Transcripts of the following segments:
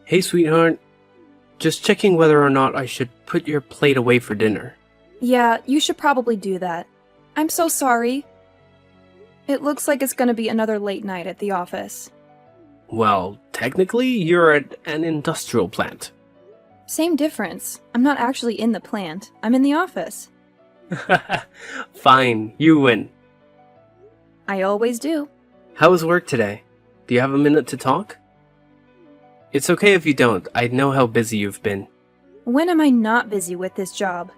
Hey, sweetheart. Just checking whether or not I should put your plate away for dinner. Yeah, you should probably do that. I'm so sorry. It looks like it's gonna be another late night at the office. Well, technically, you're at an industrial plant. Same difference. I'm not actually in the plant. I'm in the office. Fine, you win. I always do. How was work today? Do you have a minute to talk? It's okay if you don't. I know how busy you've been. When am I not busy with this job?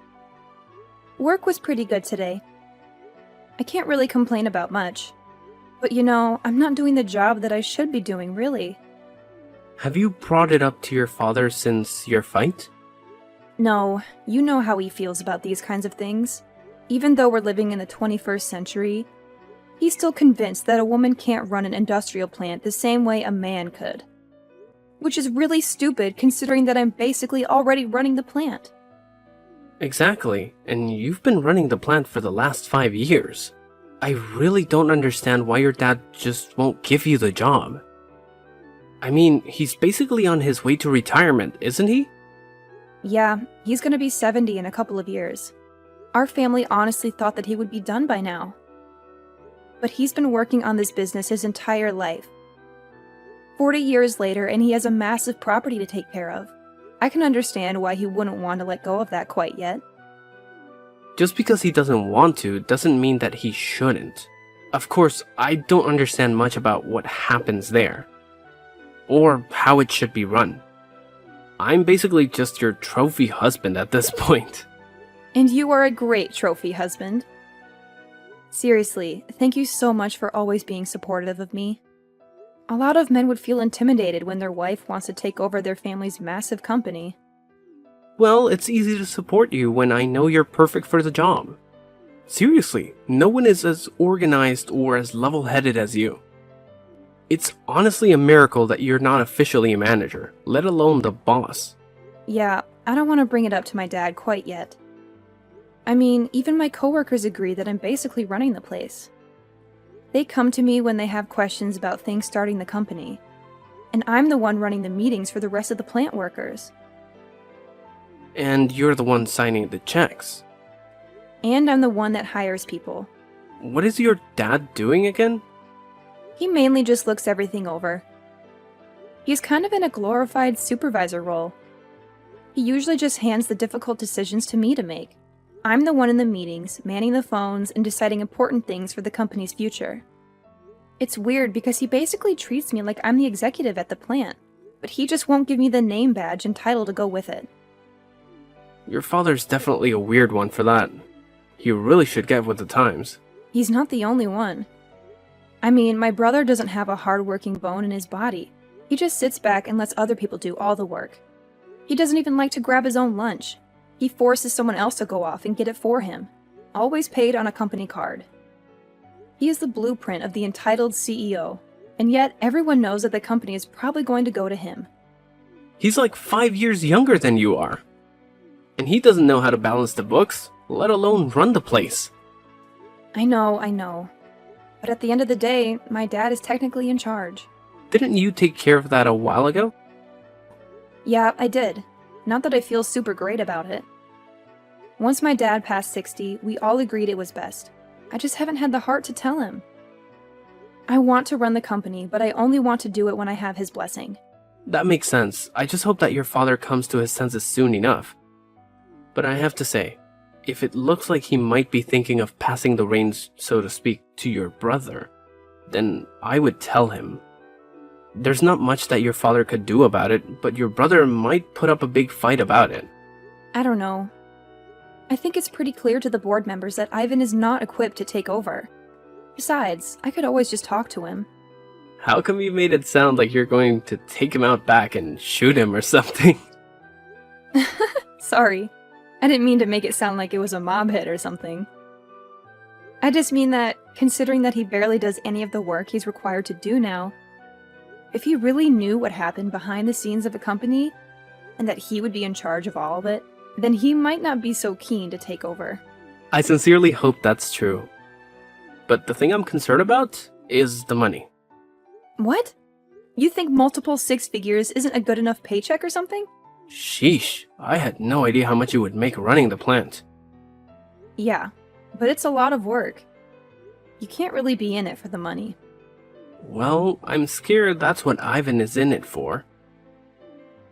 Work was pretty good today. I can't really complain about much. But I'm not doing the job that I should be doing, really. Have you brought it up to your father since your fight? No, you know how he feels about these kinds of things. Even though we're living in the 21st century, he's still convinced that a woman can't run an industrial plant the same way a man could. Which is really stupid considering that I'm basically already running the plant. Exactly, and you've been running the plant for the last 5 years. I really don't understand why your dad just won't give you the job. I mean, he's basically on his way to retirement, isn't he? Yeah, he's gonna be 70 in a couple of years. Our family honestly thought that he would be done by now. But he's been working on this business his entire life. 40 years later, and he has a massive property to take care of. I can understand why he wouldn't want to let go of that quite yet. Just because he doesn't want to doesn't mean that he shouldn't. Of course, I don't understand much about what happens there, or how it should be run. I'm basically just your trophy husband at this point. And you are a great trophy husband. Seriously, thank you so much for always being supportive of me. A lot of men would feel intimidated when their wife wants to take over their family's massive company. Well, it's easy to support you when I know you're perfect for the job. Seriously, no one is as organized or as level-headed as you. It's honestly a miracle that you're not officially a manager, let alone the boss. Yeah, I don't want to bring it up to my dad quite yet. I mean, even my coworkers agree that I'm basically running the place. They come to me when they have questions about things starting the company, and I'm the one running the meetings for the rest of the plant workers. And you're the one signing the checks. And I'm the one that hires people. What is your dad doing again? He mainly just looks everything over. He's kind of in a glorified supervisor role. He usually just hands the difficult decisions to me to make. I'm the one in the meetings, manning the phones, and deciding important things for the company's future. It's weird because he basically treats me like I'm the executive at the plant, but he just won't give me the name badge and title to go with it. Your father's definitely a weird one for that. You really should get with the times. He's not the only one. I mean, my brother doesn't have a hard-working bone in his body. He just sits back and lets other people do all the work. He doesn't even like to grab his own lunch. He forces someone else to go off and get it for him, always paid on a company card. He is the blueprint of the entitled CEO, and yet everyone knows that the company is probably going to go to him. He's like 5 years younger than you are. And he doesn't know how to balance the books, let alone run the place. I know. But at the end of the day, my dad is technically in charge. Didn't you take care of that a while ago? Yeah, I did. Not that I feel super great about it. Once my dad passed 60, we all agreed it was best. I just haven't had the heart to tell him. I want to run the company, but I only want to do it when I have his blessing. That makes sense. I just hope that your father comes to his senses soon enough. But I have to say, if it looks like he might be thinking of passing the reins, so to speak, to your brother, then I would tell him. There's not much that your father could do about it, but your brother might put up a big fight about it. I don't know. I think it's pretty clear to the board members that Ivan is not equipped to take over. Besides, I could always just talk to him. How come you made it sound like you're going to take him out back and shoot him or something? Sorry. I didn't mean to make it sound like it was a mob hit or something. I just mean that, considering that he barely does any of the work he's required to do now, if he really knew what happened behind the scenes of a company, and that he would be in charge of all of it, then he might not be so keen to take over. I sincerely hope that's true. But the thing I'm concerned about is the money. What? You think multiple six figures isn't a good enough paycheck or something? Sheesh, I had no idea how much you would make running the plant. Yeah, but it's a lot of work. You can't really be in it for the money. Well, I'm scared that's what Ivan is in it for.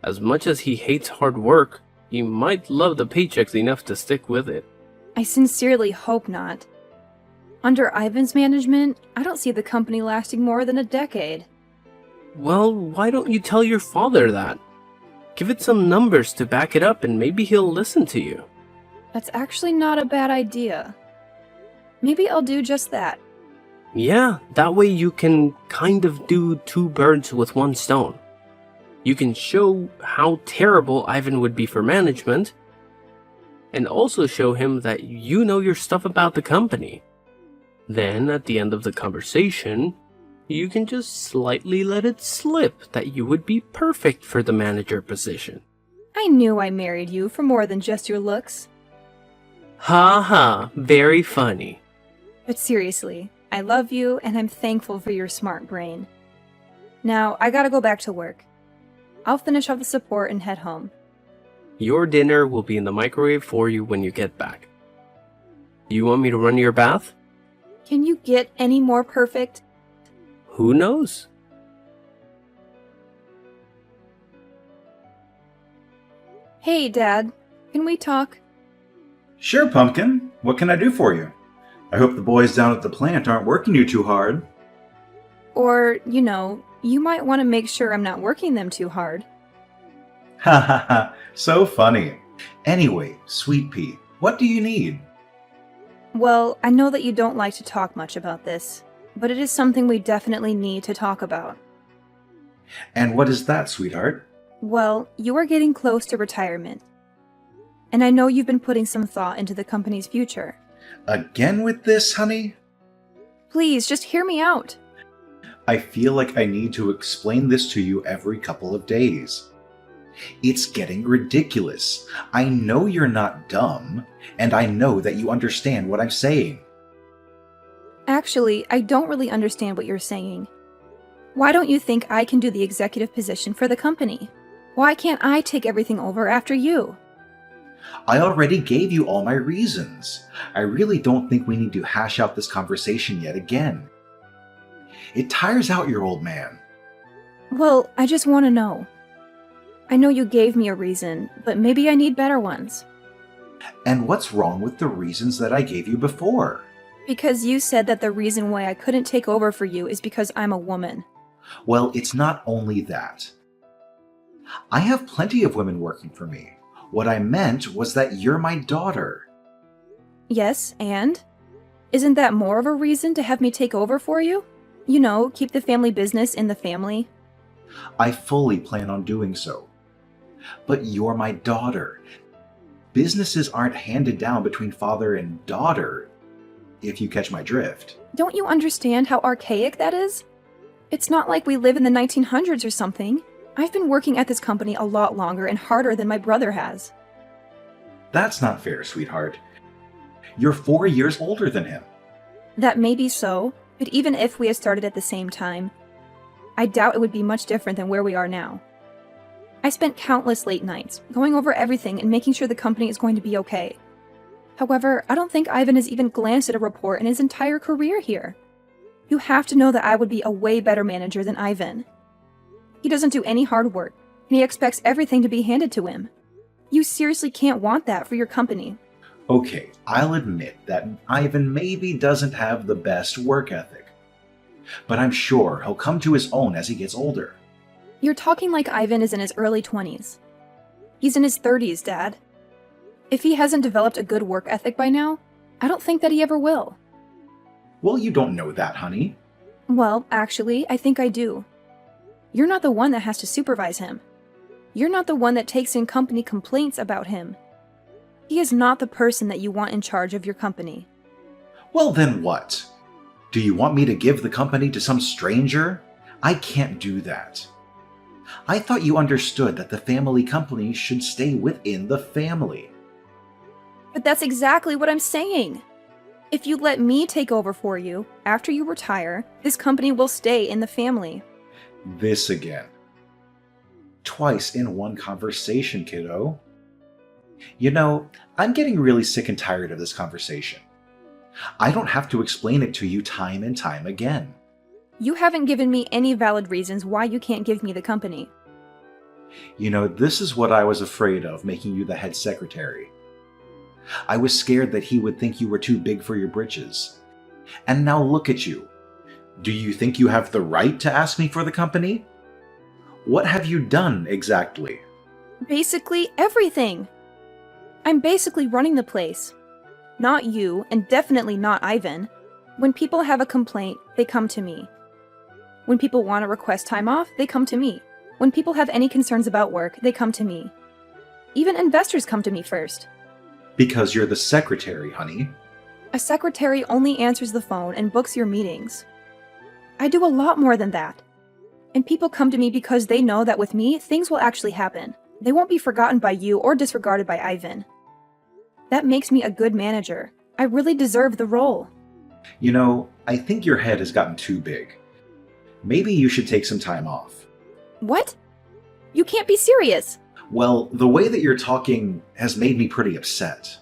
As much as he hates hard work, he might love the paychecks enough to stick with it. I sincerely hope not. Under Ivan's management, I don't see the company lasting more than a decade. Well, why don't you tell your father that? Give it some numbers to back it up and maybe he'll listen to you. That's actually not a bad idea. Maybe I'll do just that. Yeah, that way you can kind of do two birds with one stone. You can show how terrible Ivan would be for management, and also show him that you know your stuff about the company. Then, at the end of the conversation, you can just slightly let it slip that you would be perfect for the manager position. I knew I married you for more than just your looks. Ha ha, very funny. But seriously, I love you and I'm thankful for your smart brain. Now, I gotta go back to work. I'll finish off the support and head home. Your dinner will be in the microwave for you when you get back. Do you want me to run your bath? Can you get any more perfect? Who knows? Hey, Dad. Can we talk? Sure, Pumpkin. What can I do for you? I hope the boys down at the plant aren't working you too hard. Or, you might want to make sure I'm not working them too hard. Ha ha ha, so funny. Anyway, Sweet Pea, what do you need? Well, I know that you don't like to talk much about this, but it is something we definitely need to talk about. And what is that, sweetheart? Well, you are getting close to retirement. And I know you've been putting some thought into the company's future. Again with this, honey? Please, just hear me out. I feel like I need to explain this to you every couple of days. It's getting ridiculous. I know you're not dumb, and I know that you understand what I'm saying. Actually, I don't really understand what you're saying. Why don't you think I can do the executive position for the company? Why can't I take everything over after you? I already gave you all my reasons. I really don't think we need to hash out this conversation yet again. It tires out your old man. Well, I just want to know. I know you gave me a reason, but maybe I need better ones. And what's wrong with the reasons that I gave you before? Because you said that the reason why I couldn't take over for you is because I'm a woman. Well, it's not only that. I have plenty of women working for me. What I meant was that you're my daughter. Yes, and? Isn't that more of a reason to have me take over for you? Keep the family business in the family. I fully plan on doing so. But you're my daughter. Businesses aren't handed down between father and daughter, if you catch my drift. Don't you understand how archaic that is? It's not like we live in the 1900s or something. I've been working at this company a lot longer and harder than my brother has. That's not fair, sweetheart. You're 4 years older than him. That may be so, but even if we had started at the same time, I doubt it would be much different than where we are now. I spent countless late nights, going over everything and making sure the company is going to be okay. However, I don't think Ivan has even glanced at a report in his entire career here. You have to know that I would be a way better manager than Ivan. He doesn't do any hard work, and he expects everything to be handed to him. You seriously can't want that for your company. Okay, I'll admit that Ivan maybe doesn't have the best work ethic. But I'm sure he'll come to his own as he gets older. You're talking like Ivan is in his early 20s. He's in his 30s, Dad. If he hasn't developed a good work ethic by now, I don't think that he ever will. Well, you don't know that, honey. Well, actually, I think I do. You're not the one that has to supervise him. You're not the one that takes in company complaints about him. He is not the person that you want in charge of your company. Well, then what? Do you want me to give the company to some stranger? I can't do that. I thought you understood that the family company should stay within the family. But that's exactly what I'm saying. If you let me take over for you, after you retire, this company will stay in the family. This again. Twice in one conversation, kiddo. You know, I'm getting really sick and tired of this conversation. I don't have to explain it to you time and time again. You haven't given me any valid reasons why you can't give me the company. You know, this is what I was afraid of making you the head secretary. I was scared that he would think you were too big for your britches. And now look at you. Do you think you have the right to ask me for the company? What have you done exactly? Basically everything. I'm basically running the place. Not you, and definitely not Ivan. When people have a complaint, they come to me. When people want to request time off, they come to me. When people have any concerns about work, they come to me. Even investors come to me first. Because you're the secretary, honey. A secretary only answers the phone and books your meetings. I do a lot more than that. And people come to me because they know that with me, things will actually happen. They won't be forgotten by you or disregarded by Ivan. That makes me a good manager. I really deserve the role. You know, I think your head has gotten too big. Maybe you should take some time off. What? You can't be serious. Well, the way that you're talking has made me pretty upset.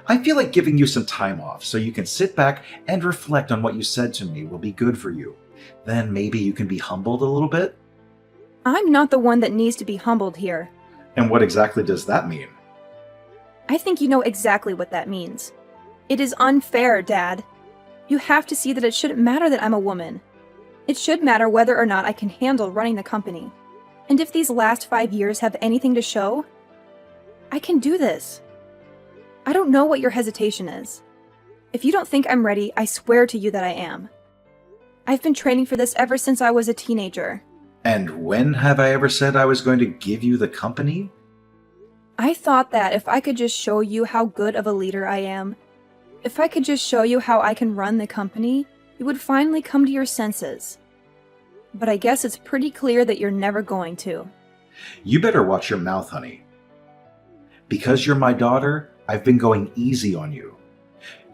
I feel like giving you some time off so you can sit back and reflect on what you said to me will be good for you. Then maybe you can be humbled a little bit? I'm not the one that needs to be humbled here. And what exactly does that mean? I think you know exactly what that means. It is unfair, Dad. You have to see that it shouldn't matter that I'm a woman. It should matter whether or not I can handle running the company. And if these last 5 years have anything to show, I can do this. I don't know what your hesitation is. If you don't think I'm ready, I swear to you that I am. I've been training for this ever since I was a teenager. And when have I ever said I was going to give you the company? I thought that if I could just show you how good of a leader I am, if I could just show you how I can run the company, you would finally come to your senses. But I guess it's pretty clear that you're never going to. You better watch your mouth, honey. Because you're my daughter, I've been going easy on you.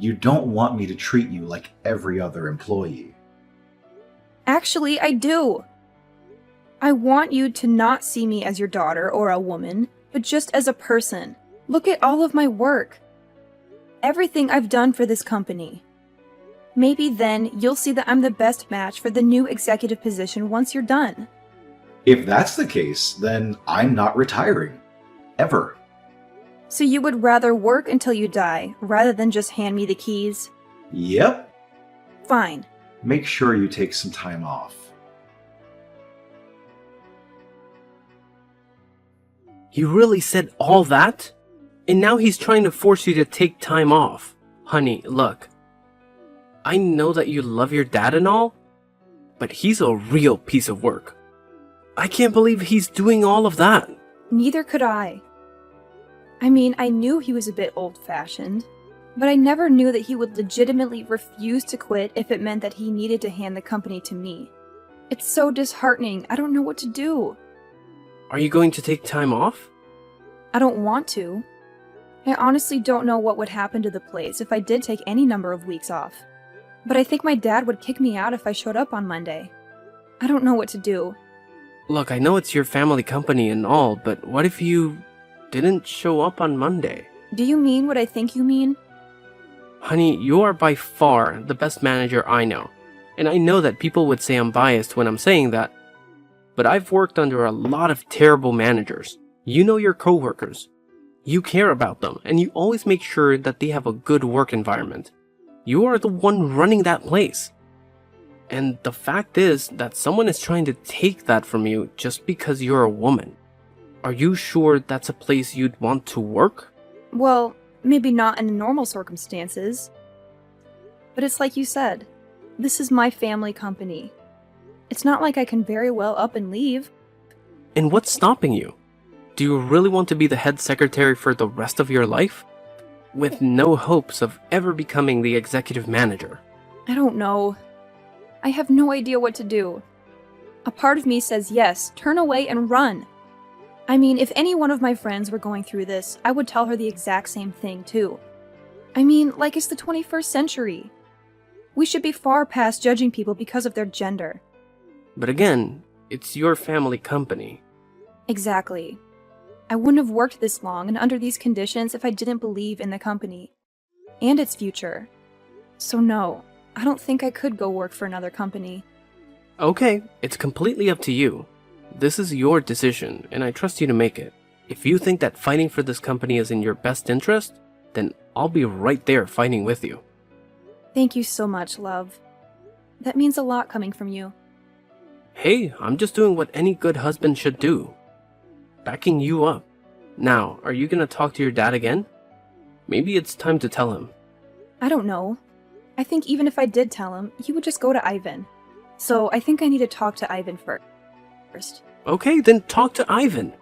You don't want me to treat you like every other employee. Actually, I do. I want you to not see me as your daughter or a woman, but just as a person. Look at all of my work. Everything I've done for this company. Maybe then you'll see that I'm the best match for the new executive position once you're done. If that's the case, then I'm not retiring. Ever. So you would rather work until you die, rather than just hand me the keys? Yep. Fine. Make sure you take some time off. He really said all that? And now he's trying to force you to take time off. Honey, look. I know that you love your dad and all, but he's a real piece of work. I can't believe he's doing all of that. Neither could I. I mean, I knew he was a bit old-fashioned, but I never knew that he would legitimately refuse to quit if it meant that he needed to hand the company to me. It's so disheartening. I don't know what to do. Are you going to take time off? I don't want to. I honestly don't know what would happen to the place if I did take any number of weeks off. But I think my dad would kick me out if I showed up on Monday. I don't know what to do. Look, I know it's your family company and all, but what if you didn't show up on Monday? Do you mean what I think you mean? Honey, you are by far the best manager I know. And I know that people would say I'm biased when I'm saying that. But I've worked under a lot of terrible managers. You know your coworkers. You care about them, and you always make sure that they have a good work environment. You are the one running that place. And the fact is that someone is trying to take that from you just because you're a woman. Are you sure that's a place you'd want to work? Well, maybe not in normal circumstances. But it's like you said. This is my family company. It's not like I can very well up and leave. And what's stopping you? Do you really want to be the head secretary for the rest of your life? With no hopes of ever becoming the executive manager. I don't know. I have no idea what to do. A part of me says yes, turn away and run. I mean, if any one of my friends were going through this, I would tell her the exact same thing too. I mean, like it's the 21st century. We should be far past judging people because of their gender. But again, it's your family company. Exactly. I wouldn't have worked this long and under these conditions if I didn't believe in the company and its future. So no, I don't think I could go work for another company. Okay, it's completely up to you. This is your decision, and I trust you to make it. If you think that fighting for this company is in your best interest, then I'll be right there fighting with you. Thank you so much, love. That means a lot coming from you. Hey, I'm just doing what any good husband should do. Backing you up. Now, are you gonna talk to your dad again? Maybe it's time to tell him. I don't know. I think even if I did tell him, he would just go to Ivan. So I think I need to talk to Ivan first. Okay, then talk to Ivan.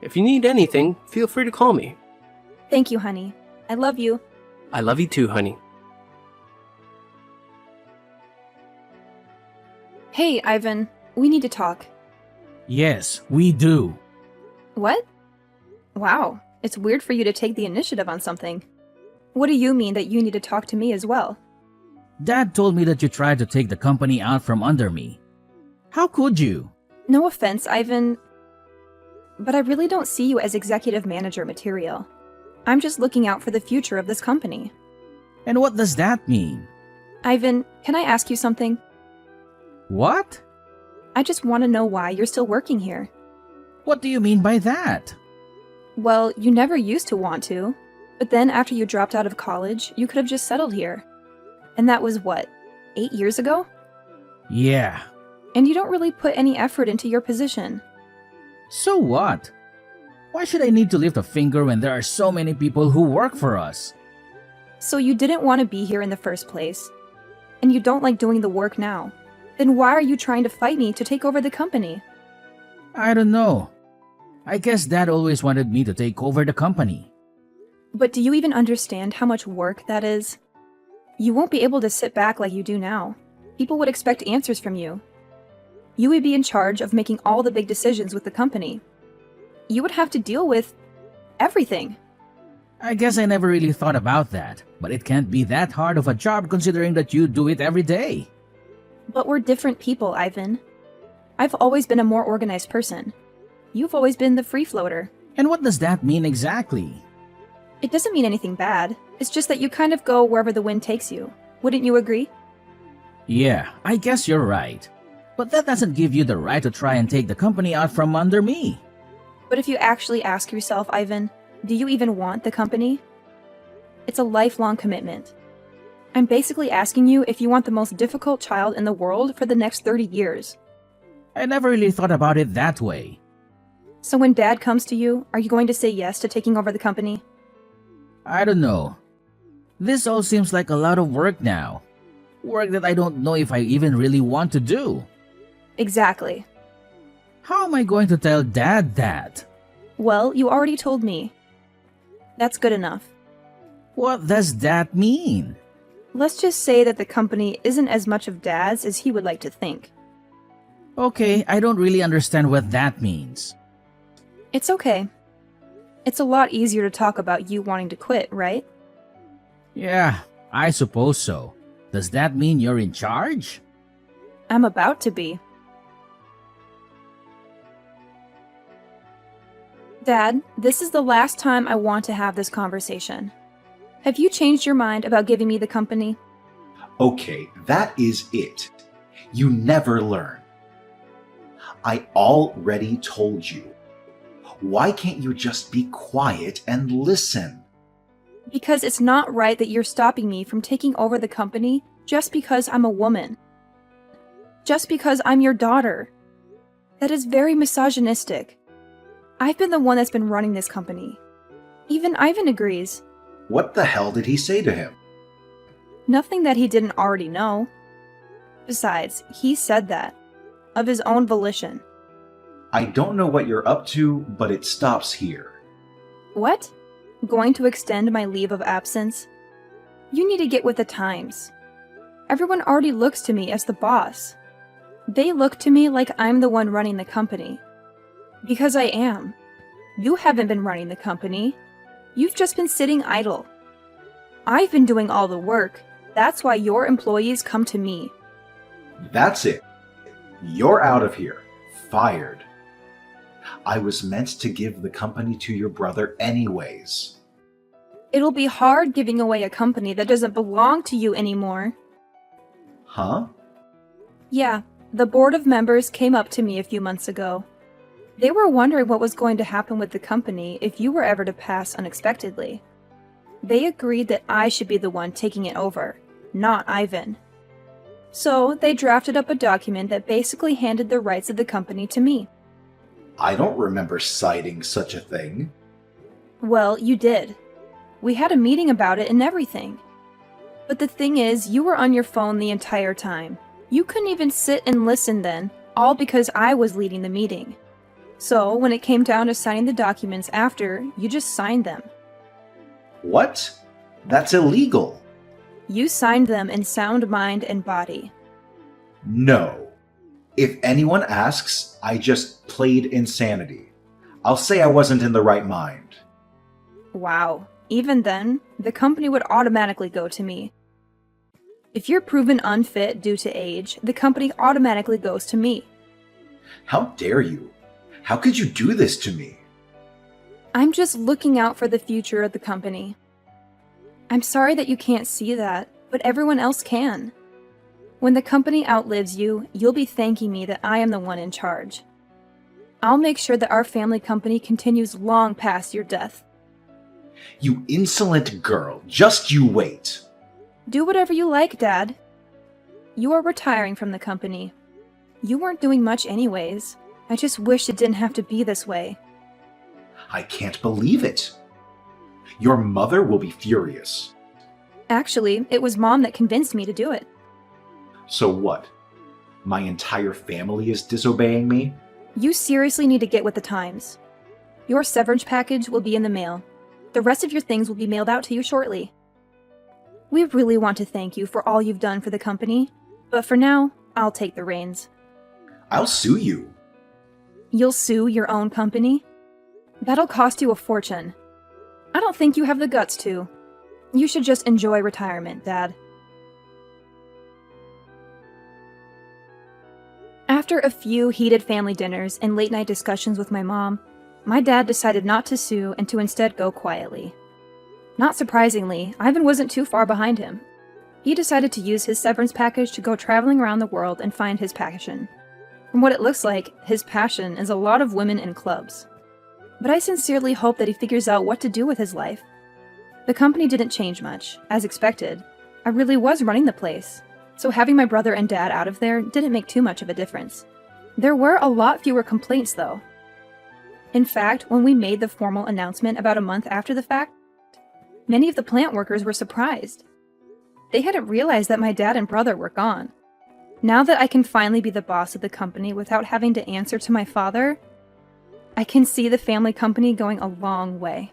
If you need anything, feel free to call me. Thank you, honey. I love you. I love you too, honey. Hey, Ivan. We need to talk. Yes, we do. What? Wow, it's weird for you to take the initiative on something. What do you mean that you need to talk to me as well? Dad told me that you tried to take the company out from under me. How could you? No offense, Ivan, but I really don't see you as executive manager material. I'm just looking out for the future of this company. And what does that mean? Ivan, can I ask you something? What? I just want to know why you're still working here. What do you mean by that? Well, you never used to want to, but then after you dropped out of college, you could have just settled here. And that was what, 8 years ago? Yeah. And you don't really put any effort into your position. So what? Why should I need to lift a finger when there are so many people who work for us? So you didn't want to be here in the first place, and you don't like doing the work now. Then why are you trying to fight me to take over the company? I don't know. I guess Dad always wanted me to take over the company. But do you even understand how much work that is? You won't be able to sit back like you do now. People would expect answers from you. You would be in charge of making all the big decisions with the company. You would have to deal with everything. I guess I never really thought about that, but it can't be that hard of a job considering that you do it every day. But we're different people, Ivan. I've always been a more organized person. You've always been the free floater. And what does that mean exactly? It doesn't mean anything bad. It's just that you kind of go wherever the wind takes you. Wouldn't you agree? Yeah, I guess you're right. But that doesn't give you the right to try and take the company out from under me. But if you actually ask yourself, Ivan, do you even want the company? It's a lifelong commitment. I'm basically asking you if you want the most difficult child in the world for the next 30 years. I never really thought about it that way. So when Dad comes to you, are you going to say yes to taking over the company? I don't know. This all seems like a lot of work now. Work that I don't know if I even really want to do. Exactly. How am I going to tell Dad that? Well, you already told me. That's good enough. What does that mean? Let's just say that the company isn't as much of Dad's as he would like to think. Okay, I don't really understand what that means. It's okay. It's a lot easier to talk about you wanting to quit, right? Yeah, I suppose so. Does that mean you're in charge? I'm about to be. Dad, this is the last time I want to have this conversation. Have you changed your mind about giving me the company? Okay, that is it. You never learn. I already told you. Why can't you just be quiet and listen? Because it's not right that you're stopping me from taking over the company just because I'm a woman. Just because I'm your daughter. That is very misogynistic. I've been the one that's been running this company. Even Ivan agrees. What the hell did he say to him? Nothing that he didn't already know. Besides, he said that. Of his own volition. I don't know what you're up to, but it stops here. What? Going to extend my leave of absence? You need to get with the times. Everyone already looks to me as the boss. They look to me like I'm the one running the company. Because I am. You haven't been running the company. You've just been sitting idle. I've been doing all the work. That's why your employees come to me. That's it. You're out of here. Fired. I was meant to give the company to your brother anyways. It'll be hard giving away a company that doesn't belong to you anymore. Huh? Yeah, the board of members came up to me a few months ago. They were wondering what was going to happen with the company if you were ever to pass unexpectedly. They agreed that I should be the one taking it over, not Ivan. So they drafted up a document that basically handed the rights of the company to me. I don't remember citing such a thing. Well, you did. We had a meeting about it and everything. But the thing is, you were on your phone the entire time. You couldn't even sit and listen then, all because I was leading the meeting. So when it came down to signing the documents after, you just signed them. What? That's illegal. You signed them in sound mind and body. No. If anyone asks, I just played insanity. I'll say I wasn't in the right mind. Wow. Even then, the company would automatically go to me. If you're proven unfit due to age, the company automatically goes to me. How dare you? How could you do this to me? I'm just looking out for the future of the company. I'm sorry that you can't see that, but everyone else can. When the company outlives you, you'll be thanking me that I am the one in charge. I'll make sure that our family company continues long past your death. You insolent girl, just you wait. Do whatever you like, Dad. You are retiring from the company. You weren't doing much anyways. I just wish it didn't have to be this way. I can't believe it. Your mother will be furious. Actually, it was Mom that convinced me to do it. So what? My entire family is disobeying me? You seriously need to get with the times. Your severance package will be in the mail. The rest of your things will be mailed out to you shortly. We really want to thank you for all you've done for the company, but for now, I'll take the reins. I'll sue you. You'll sue your own company? That'll cost you a fortune. I don't think you have the guts to. You should just enjoy retirement, Dad. After a few heated family dinners and late-night discussions with my mom, my dad decided not to sue and to instead go quietly. Not surprisingly, Ivan wasn't too far behind him. He decided to use his severance package to go traveling around the world and find his passion. From what it looks like, his passion is a lot of women in clubs. But I sincerely hope that he figures out what to do with his life. The company didn't change much, as expected. I really was running the place, so having my brother and dad out of there didn't make too much of a difference. There were a lot fewer complaints, though. In fact, when we made the formal announcement about a month after the fact, many of the plant workers were surprised. They hadn't realized that my dad and brother were gone. Now that I can finally be the boss of the company without having to answer to my father, I can see the family company going a long way.